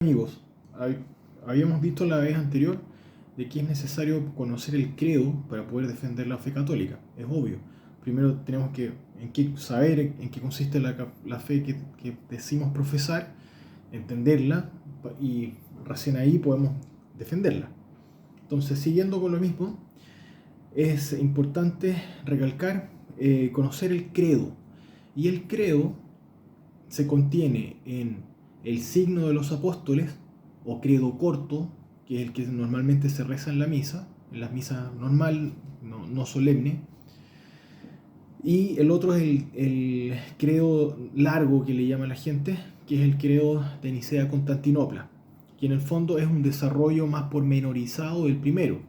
Amigos, habíamos visto la vez anterior de que es necesario conocer el credo para poder defender la fe católica. Es obvio. Primero tenemos que saber en qué consiste la fe que decimos profesar, entenderla y recién ahí podemos defenderla. Entonces, siguiendo con lo mismo, es importante recalcar, conocer el credo. Y el credo se contiene en el signo de los apóstoles, o credo corto, que es el que normalmente se reza en la misa, en la misa normal, no solemne. Y el otro es el credo largo que le llama la gente, que es el credo de Nicea-Constantinopla, que en el fondo es un desarrollo más pormenorizado del primero.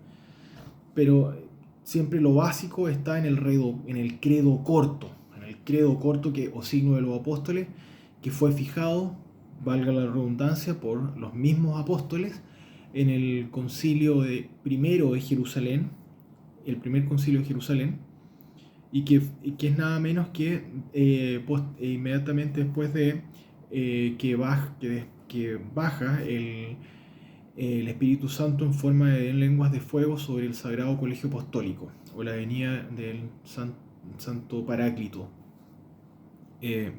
Pero siempre lo básico está en el credo corto, o signo de los apóstoles, que fue fijado, valga la redundancia, por los mismos apóstoles en el concilio primero de Jerusalén, el primer concilio de Jerusalén, y que es nada menos que inmediatamente después de que baja el Espíritu Santo en forma de lenguas de fuego sobre el Sagrado Colegio Apostólico, o la venida del Santo Paráclito.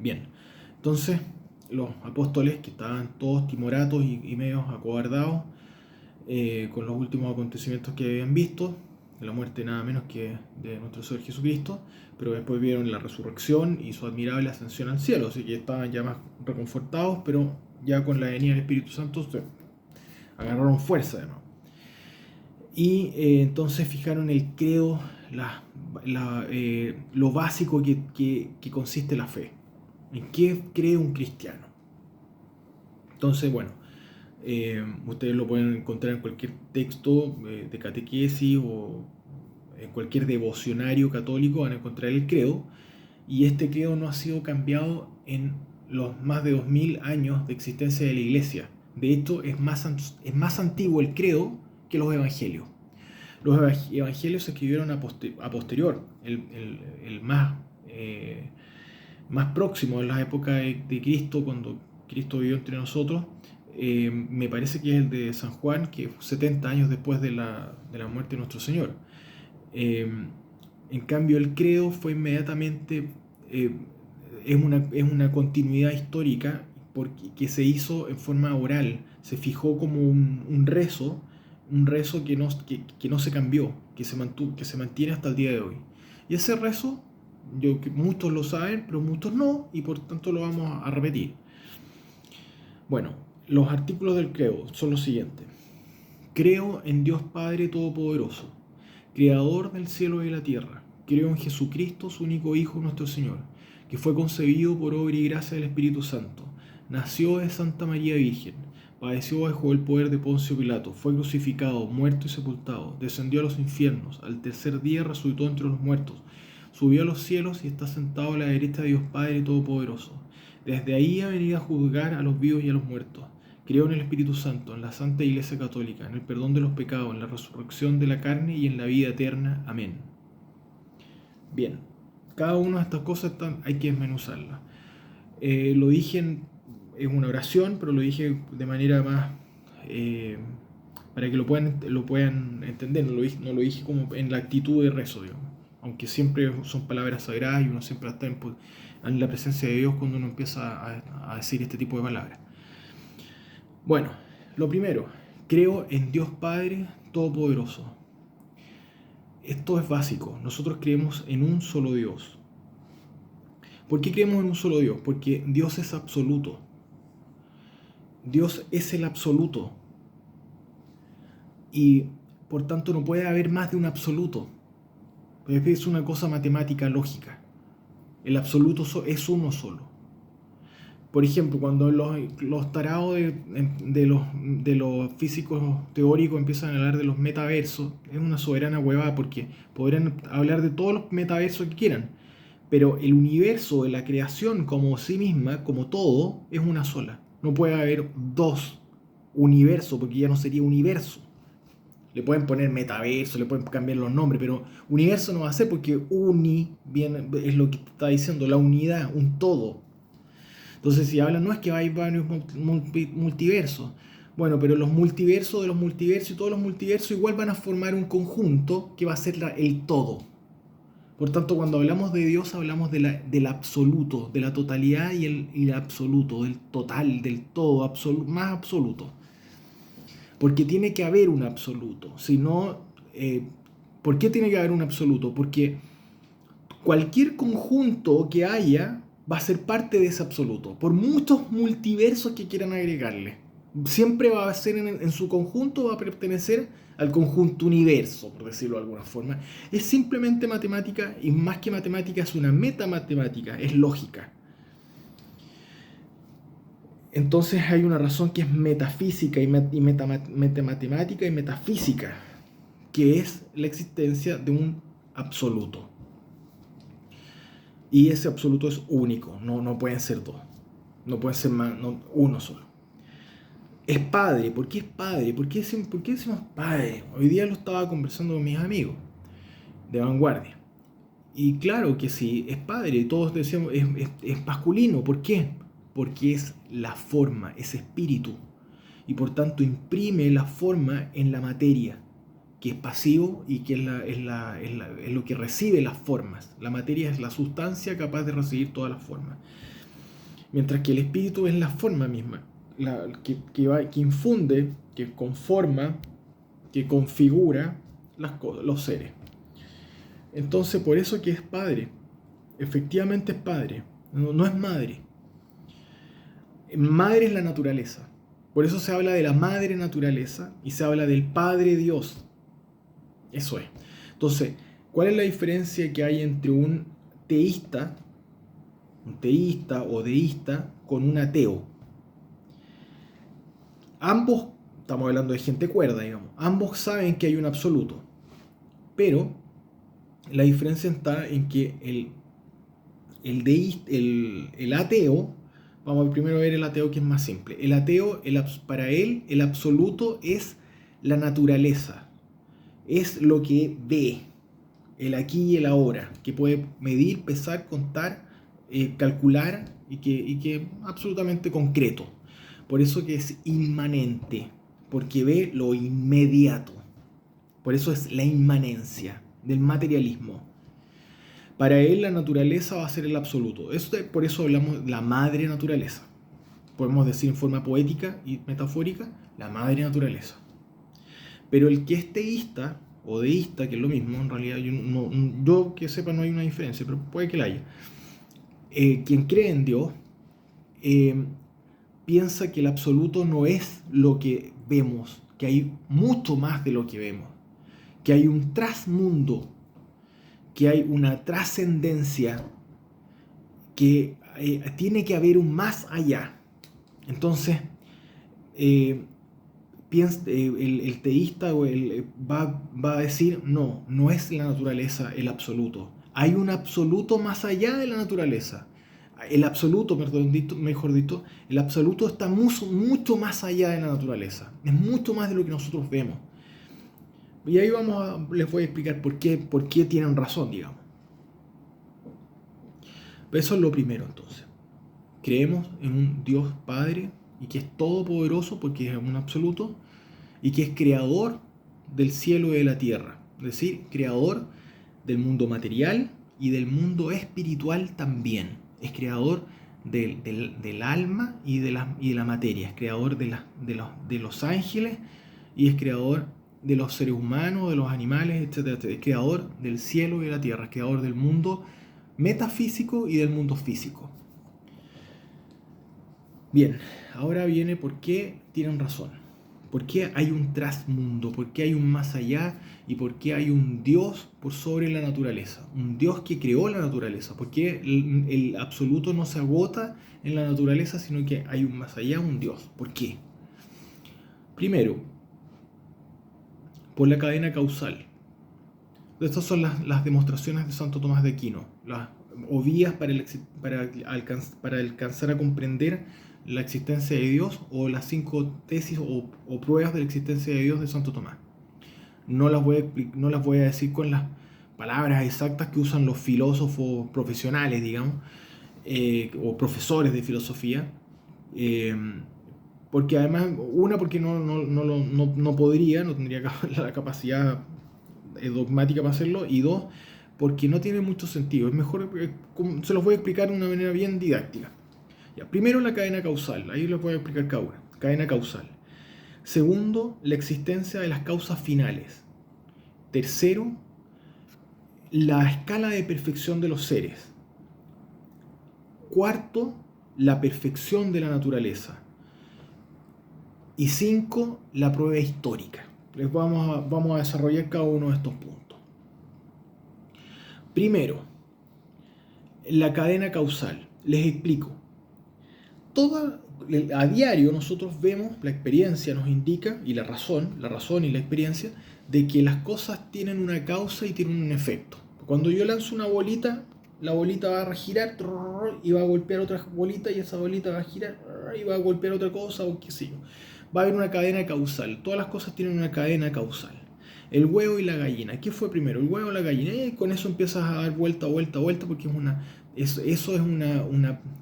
Bien, entonces los apóstoles, que estaban todos timoratos y medios acobardados con los últimos acontecimientos que habían visto, la muerte nada menos que de nuestro Señor Jesucristo, pero después vieron la resurrección y su admirable ascensión al cielo, así que estaban ya más reconfortados, pero ya con la venida del Espíritu Santo agarraron fuerza de nuevo. Y entonces fijaron el credo, lo básico que consiste la fe. ¿En qué cree un cristiano? Entonces, bueno, ustedes lo pueden encontrar en cualquier texto de catequesis o en cualquier devocionario católico, van a encontrar el credo. Y este credo no ha sido cambiado en los más de 2000 años de existencia de la Iglesia. De hecho, es más antiguo el credo que los evangelios. Los evangelios se escribieron a posterior, el más próximo en la época de Cristo, cuando Cristo vivió entre nosotros. Me parece que es el de San Juan, que fue 70 años después de la muerte de nuestro Señor. En cambio, el credo fue inmediatamente, es una continuidad histórica porque se hizo en forma oral, se fijó como un rezo que no se cambió, que se mantiene hasta el día de hoy. Y ese rezo, muchos lo saben, pero muchos no, y por tanto lo vamos a repetir. Bueno, los artículos del credo son los siguientes. Creo en Dios Padre Todopoderoso, Creador del cielo y de la tierra. Creo en Jesucristo, su único Hijo, nuestro Señor, que fue concebido por obra y gracia del Espíritu Santo. Nació de Santa María Virgen, padeció bajo el poder de Poncio Pilato, fue crucificado, muerto y sepultado, descendió a los infiernos, al tercer día resucitó entre los muertos, subió a los cielos y está sentado a la derecha de Dios Padre Todopoderoso. Desde ahí ha venido a juzgar a los vivos y a los muertos. Creo en el Espíritu Santo, en la Santa Iglesia Católica, en el perdón de los pecados, en la resurrección de la carne y en la vida eterna. Amén. Bien, cada una de estas cosas hay que desmenuzarlas. Lo dije en una oración, pero lo dije de manera más para que lo puedan entender. No lo dije como en la actitud de rezo, digamos. Aunque siempre son palabras sagradas y uno siempre está en la presencia de Dios cuando uno empieza a decir este tipo de palabras. Bueno, lo primero, creo en Dios Padre Todopoderoso. Esto es básico. Nosotros creemos en un solo Dios. ¿Por qué creemos en un solo Dios? Porque Dios es absoluto. Dios es el absoluto. Y por tanto no puede haber más de un absoluto. Es una cosa matemática lógica. El absoluto es uno solo. Por ejemplo, cuando los tarados de los físicos teóricos empiezan a hablar de los metaversos, es una soberana huevada porque podrán hablar de todos los metaversos que quieran, pero el universo de la creación como sí misma, como todo, es una sola. No puede haber dos universos porque ya no sería universo. Le pueden poner metaverso, le pueden cambiar los nombres, pero universo no va a ser porque es lo que está diciendo, la unidad, un todo. Entonces, si hablan, no es que hay varios multiversos. Bueno, pero los multiversos de los multiversos y todos los multiversos igual van a formar un conjunto que va a ser el todo. Por tanto, cuando hablamos de Dios, hablamos del absoluto, de la totalidad y el absoluto, del total, del todo, más absoluto. Porque tiene que haber un absoluto. Si no, ¿por qué tiene que haber un absoluto? Porque cualquier conjunto que haya va a ser parte de ese absoluto, por muchos multiversos que quieran agregarle. Siempre va a ser en su conjunto, va a pertenecer al conjunto universo, por decirlo de alguna forma. Es simplemente matemática, y más que matemática es una metamatemática, es lógica. Entonces hay una razón que es metafísica y metamatemática y metafísica, que es la existencia de un absoluto. Y ese absoluto es único, no pueden ser dos, no pueden ser más, uno solo. Es padre. ¿Por qué es padre? ¿Por qué decimos padre? Hoy día lo estaba conversando con mis amigos de vanguardia. Y claro que sí, es padre. Todos decíamos, es masculino. ¿Por qué? Porque es la forma, es espíritu. Y por tanto imprime la forma en la materia, que es pasivo y que es lo que recibe las formas. La materia es la sustancia capaz de recibir todas las formas. Mientras que el espíritu es la forma misma. Que infunde, que conforma, que configura los seres. Entonces, por eso que es padre. Efectivamente es padre. No es madre. Madre es la naturaleza. Por eso se habla de la madre naturaleza y se habla del Padre Dios. Eso es. Entonces, ¿cuál es la diferencia que hay entre un teísta o deísta con un ateo? Ambos, estamos hablando de gente cuerda, digamos, ambos saben que hay un absoluto, pero la diferencia está en que el ateo, vamos primero a ver el ateo, que es más simple. El ateo, para él, el absoluto es la naturaleza, es lo que ve, el aquí y el ahora, que puede medir, pesar, contar, calcular y que es absolutamente concreto. Por eso que es inmanente, porque ve lo inmediato. Por eso es la inmanencia del materialismo. Para él la naturaleza va a ser el absoluto. Por eso hablamos de la madre naturaleza. Podemos decir en forma poética y metafórica, la madre naturaleza. Pero el que es teísta o deísta, que es lo mismo, en realidad yo que sepa no hay una diferencia, pero puede que la haya. Quien cree en Dios, piensa que el absoluto no es lo que vemos, que hay mucho más de lo que vemos, que hay un trasmundo, que hay una trascendencia, que tiene que haber un más allá. Entonces, el teísta va a decir, no es la naturaleza el absoluto. Hay un absoluto más allá de la naturaleza. El absoluto, mejor dicho, el absoluto está mucho más allá de la naturaleza. Es mucho más de lo que nosotros vemos. Y ahí les voy a explicar por qué tienen razón, digamos. Eso es lo primero, entonces. Creemos en un Dios Padre y que es todopoderoso porque es un absoluto y que es creador del cielo y de la tierra. Es decir, creador del mundo material y del mundo espiritual también. Es creador del alma y de la materia. Es creador de los ángeles y es creador de los seres humanos, de los animales, etc. Es creador del cielo y de la tierra. Es creador del mundo metafísico y del mundo físico. Bien, ahora viene por qué tienen razón. ¿Por qué hay un trasmundo? ¿Por qué hay un más allá? ¿Y por qué hay un Dios por sobre la naturaleza? Un Dios que creó la naturaleza. ¿Por qué el absoluto no se agota en la naturaleza, sino que hay un más allá, un Dios? ¿Por qué? Primero, por la cadena causal. Estas son las demostraciones de Santo Tomás de Aquino, o vías para alcanzar a comprender la existencia de Dios, o las 5 tesis o pruebas de la existencia de Dios de Santo Tomás. No las voy a decir con las palabras exactas que usan los filósofos profesionales, digamos, o profesores de filosofía, eh, porque además, porque no podría, no tendría la capacidad dogmática para hacerlo, y dos, porque no tiene mucho sentido. Es mejor, se los voy a explicar de una manera bien didáctica. Ya, primero, la cadena causal, ahí les voy a explicar cada una. Cadena causal. Segundo, la existencia de las causas finales. Tercero, la escala de perfección de los seres. Cuarto, la perfección de la naturaleza. Y cinco, la prueba histórica. Vamos a desarrollar cada uno de estos puntos. Primero, la cadena causal. Les explico. A diario nosotros vemos, la experiencia nos indica, y la razón y la experiencia, de que las cosas tienen una causa y tienen un efecto. Cuando yo lanzo una bolita, la bolita va a girar y va a golpear otra bolita, y esa bolita va a girar y va a golpear otra cosa, o qué sé yo. Va a haber una cadena causal. Todas las cosas tienen una cadena causal. El huevo y la gallina. ¿Qué fue primero? ¿El huevo o la gallina? Con eso empiezas a dar vuelta, porque eso es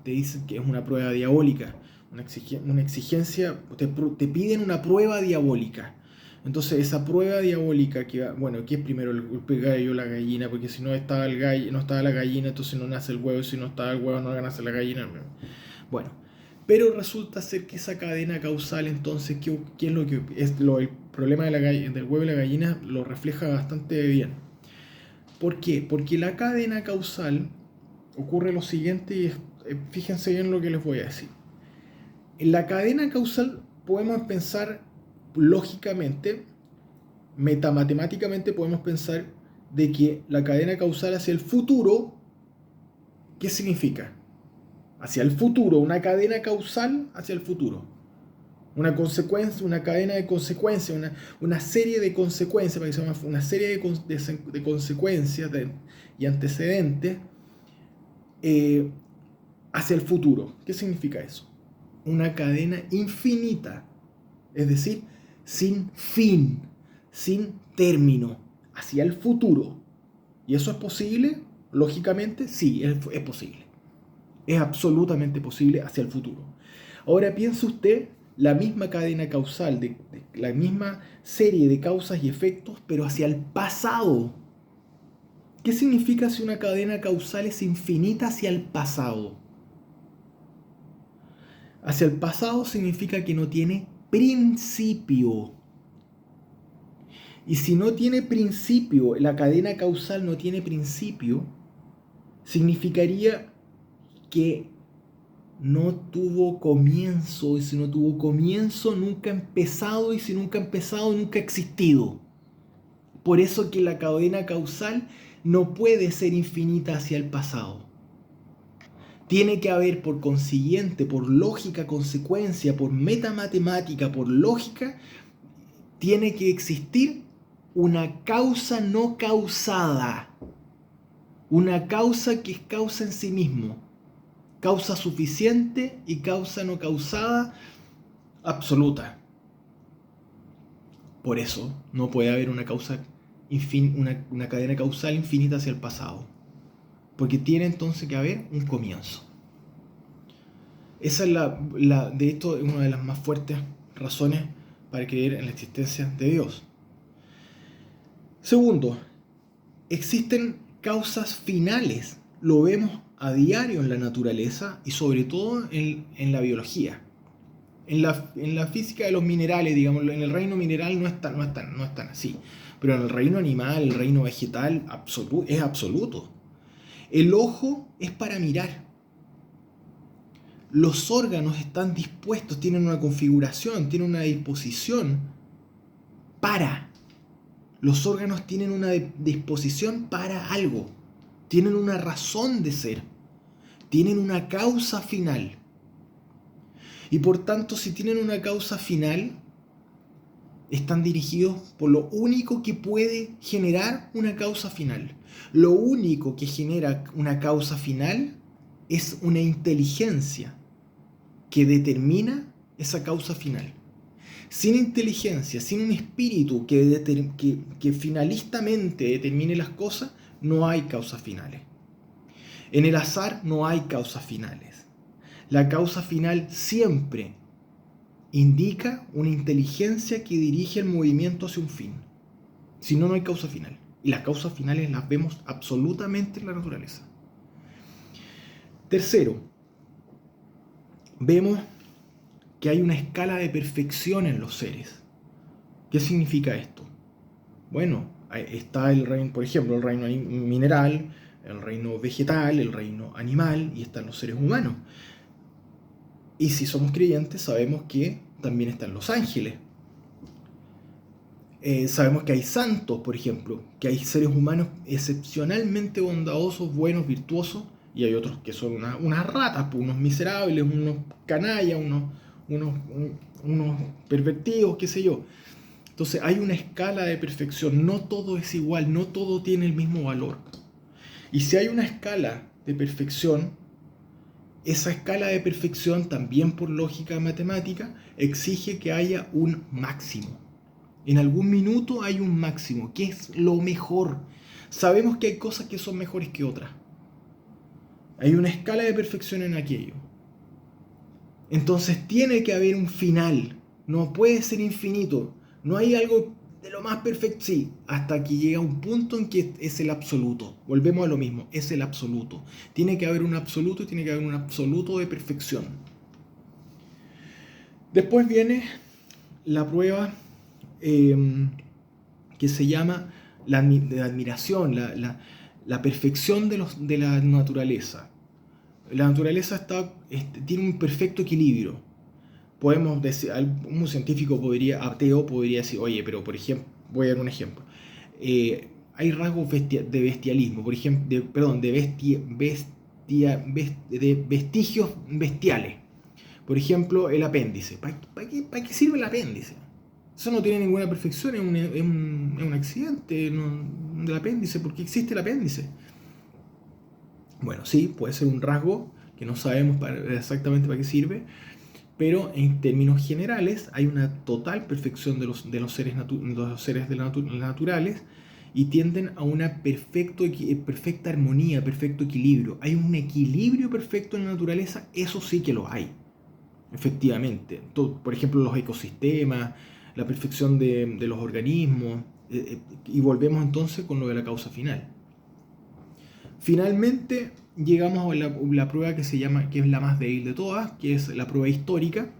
te dicen que es una prueba diabólica. Una exigencia, te piden una prueba diabólica. Entonces esa prueba diabólica, ¿qué es primero, el gallo o la gallina? Porque si no estaba el gallo, no estaba la gallina, entonces no nace el huevo, y si no estaba el huevo, no nace la gallina. Bueno, pero resulta ser que esa cadena causal, entonces, ¿qué es lo que el problema del huevo y la gallina lo refleja bastante bien? ¿Por qué? Porque la cadena causal ocurre lo siguiente, y fíjense bien lo que les voy a decir. En la cadena causal podemos pensar lógicamente, metamatemáticamente podemos pensar de que la cadena causal hacia el futuro, ¿qué significa? Hacia el futuro, una cadena causal hacia el futuro. Una consecuencia, una cadena de consecuencias, una serie de consecuencias, para que se llama una serie de consecuencias y antecedentes hacia el futuro. ¿Qué significa eso? Una cadena infinita, es decir, sin fin, sin término, hacia el futuro. ¿Y eso es posible? Lógicamente, sí, es posible. Es absolutamente posible hacia el futuro. Ahora piense usted la misma cadena causal, la misma serie de causas y efectos, pero hacia el pasado. ¿Qué significa si una cadena causal es infinita hacia el pasado? Hacia el pasado significa que no tiene principio. Y si no tiene principio, la cadena causal no tiene principio, significaría que no tuvo comienzo, y si no tuvo comienzo, nunca ha empezado, y si nunca ha empezado, nunca ha existido. Por eso que la cadena causal no puede ser infinita hacia el pasado. Tiene que haber, por consiguiente, por lógica consecuencia, por metamatemática, por lógica, tiene que existir una causa no causada. Una causa que es causa en sí mismo. Causa suficiente y causa no causada absoluta. Por eso no puede haber una cadena causal infinita hacia el pasado. Porque tiene entonces que haber un comienzo. Esa es de esto es una de las más fuertes razones para creer en la existencia de Dios. Segundo, existen causas finales. Lo vemos a diario en la naturaleza y sobre todo en la biología. En la física de los minerales, digamos, en el reino mineral no es tan así. Pero en el reino animal, el reino vegetal, es absoluto. El ojo es para mirar. Los órganos están dispuestos, tienen una configuración, tienen una disposición para. Los órganos tienen una disposición para algo. Tienen una razón de ser. Tienen una causa final. Y por tanto, si tienen una causa final, están dirigidos por lo único que puede generar una causa final. Lo único que genera una causa final es una inteligencia que determina esa causa final. Sin inteligencia, sin un espíritu que finalistamente determine las cosas, no hay causas finales. En el azar no hay causas finales. La causa final siempre indica una inteligencia que dirige el movimiento hacia un fin. Si no, no hay causa final. Y las causas finales las vemos absolutamente en la naturaleza. Tercero, vemos que hay una escala de perfección en los seres. ¿Qué significa esto? Bueno, está el reino, por ejemplo, el reino mineral, el reino vegetal, el reino animal, y están los seres humanos. Y si somos creyentes, sabemos que también están los ángeles. Sabemos que hay santos, por ejemplo, que hay seres humanos excepcionalmente bondadosos, buenos, virtuosos, y hay otros que son unas ratas, unos miserables, unos canallas, unos pervertidos, qué sé yo. Entonces hay una escala de perfección, no todo es igual, no todo tiene el mismo valor. Y si hay una escala de perfección, esa escala de perfección, también por lógica matemática, exige que haya un máximo. En algún minuto hay un máximo, que es lo mejor. Sabemos que hay cosas que son mejores que otras. Hay una escala de perfección en aquello. Entonces tiene que haber un final. No puede ser infinito. No hay algo de lo más perfecto. Sí, hasta que llega un punto en que es el absoluto. Volvemos a lo mismo, es el absoluto. Tiene que haber un absoluto y tiene que haber un absoluto de perfección. Después viene la prueba que se llama la admiración, la perfección de la naturaleza. La naturaleza tiene un perfecto equilibrio. Podemos decir, un científico ateo podría decir, oye, pero por ejemplo, voy a dar un ejemplo. Hay rasgos de bestialismo, por ejemplo, de vestigios bestiales. Por ejemplo, el apéndice. ¿Para qué sirve el apéndice? Eso no tiene ninguna perfección, es un accidente del apéndice. ¿Por qué existe el apéndice? Bueno, sí, puede ser un rasgo que no sabemos exactamente para qué sirve, pero en términos generales hay una total perfección de los seres naturales y tienden a una perfecta armonía, perfecto equilibrio. Hay un equilibrio perfecto en la naturaleza, eso sí que lo hay, efectivamente. Por ejemplo, los ecosistemas, la perfección de los organismos, y volvemos entonces con lo de la causa final. Finalmente llegamos a la prueba que es la más débil de todas, que es la prueba histórica,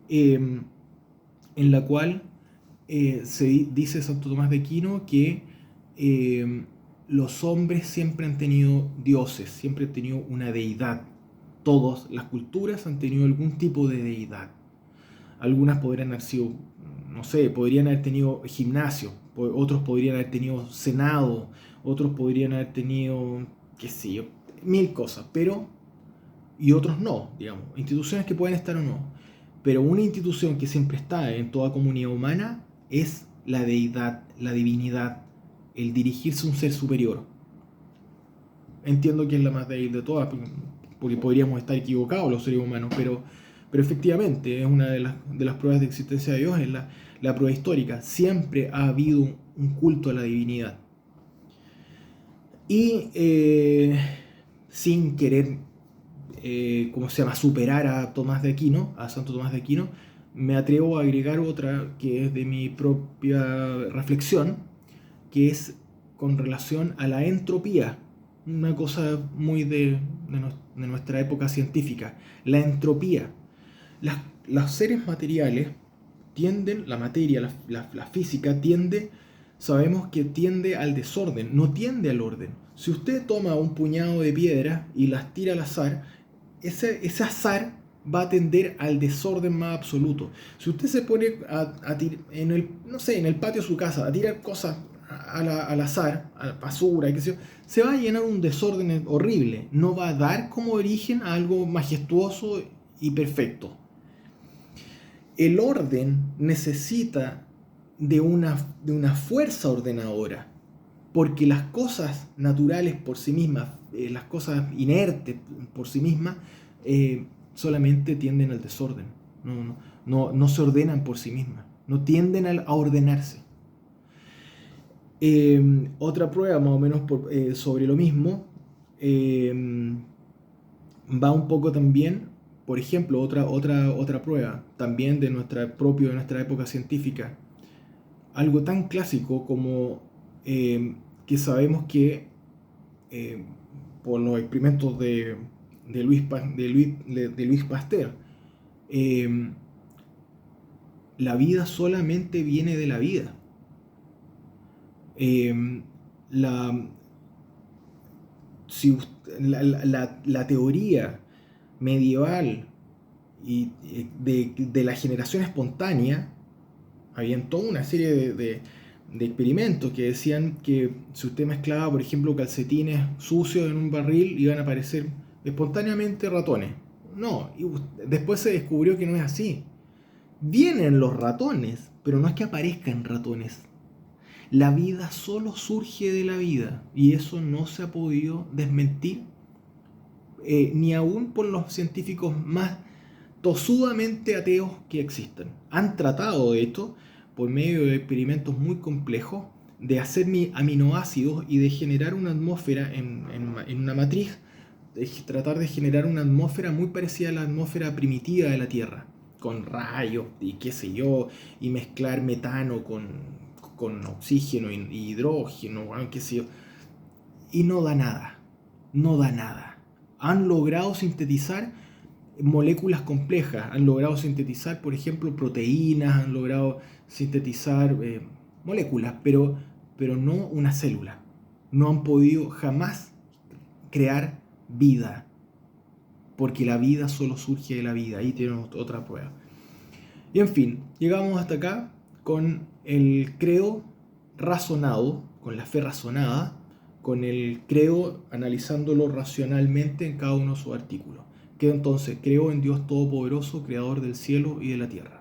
en la cual se dice Santo Tomás de Aquino que los hombres siempre han tenido dioses, siempre han tenido una deidad. Todas las culturas han tenido algún tipo de deidad. Algunas podrían haber sido, no sé, podrían haber tenido gimnasio, otros podrían haber tenido senado, otros podrían haber tenido, qué sé yo, mil cosas, y otros no, digamos, instituciones que pueden estar o no. Pero una institución que siempre está en toda comunidad humana es la deidad, la divinidad, el dirigirse a un ser superior. Entiendo que es la más débil de todas, porque podríamos estar equivocados los seres humanos, pero efectivamente es una de las pruebas de existencia de Dios, es la prueba histórica. Siempre ha habido un culto a la divinidad. Y sin querer, superar a Tomás de Aquino, a Santo Tomás de Aquino, me atrevo a agregar otra que es de mi propia reflexión, que es con relación a la entropía. Una cosa muy de nuestra época científica, la entropía. Los seres materiales tienden, la materia, la física sabemos que tiende al desorden, no tiende al orden. Si usted toma un puñado de piedras y las tira al azar, ese azar va a tender al desorden más absoluto. Si usted se pone a tirar en el patio de su casa a tirar cosas al azar, a la basura, qué sé yo, se va a llenar un desorden horrible. No va a dar como origen a algo majestuoso y perfecto. El orden necesita de una fuerza ordenadora, porque las cosas naturales por sí mismas, las cosas inertes por sí mismas, solamente tienden al desorden. No se ordenan por sí mismas, no tienden a ordenarse. Otra prueba más o menos sobre lo mismo eh, va un poco también, por ejemplo, otra prueba también de de nuestra época científica, algo tan clásico como que sabemos que eh, por los experimentos de Louis Pasteur, eh, la vida solamente viene de la vida. Eh, la, si, la teoría medieval de la generación espontánea, habían toda una serie de experimentos que decían que si usted mezclaba, por ejemplo, calcetines sucios en un barril, iban a aparecer espontáneamente ratones. No, y después se descubrió que no es así. Vienen los ratones, pero no es que aparezcan ratones. La vida solo surge de la vida y eso no se ha podido desmentir ni aún por los científicos más tosudamente ateos que existen. Han tratado de esto por medio de experimentos muy complejos de hacer aminoácidos y de generar una atmósfera en una matriz, de tratar de generar una atmósfera muy parecida a la atmósfera primitiva de la Tierra, con rayos y qué sé yo, y mezclar metano con oxígeno y hidrógeno, qué sé yo, y no da nada, no da nada. Han logrado sintetizar moléculas complejas, han logrado sintetizar, por ejemplo, proteínas, han logrado sintetizar moléculas, pero no una célula. No han podido jamás crear vida, porque la vida solo surge de la vida. Ahí tenemos otra prueba. Y en fin, llegamos hasta acá con el credo razonado, con la fe razonada, con el credo analizándolo racionalmente en cada uno de sus artículos. Que entonces creo en Dios Todopoderoso, Creador del cielo y de la tierra.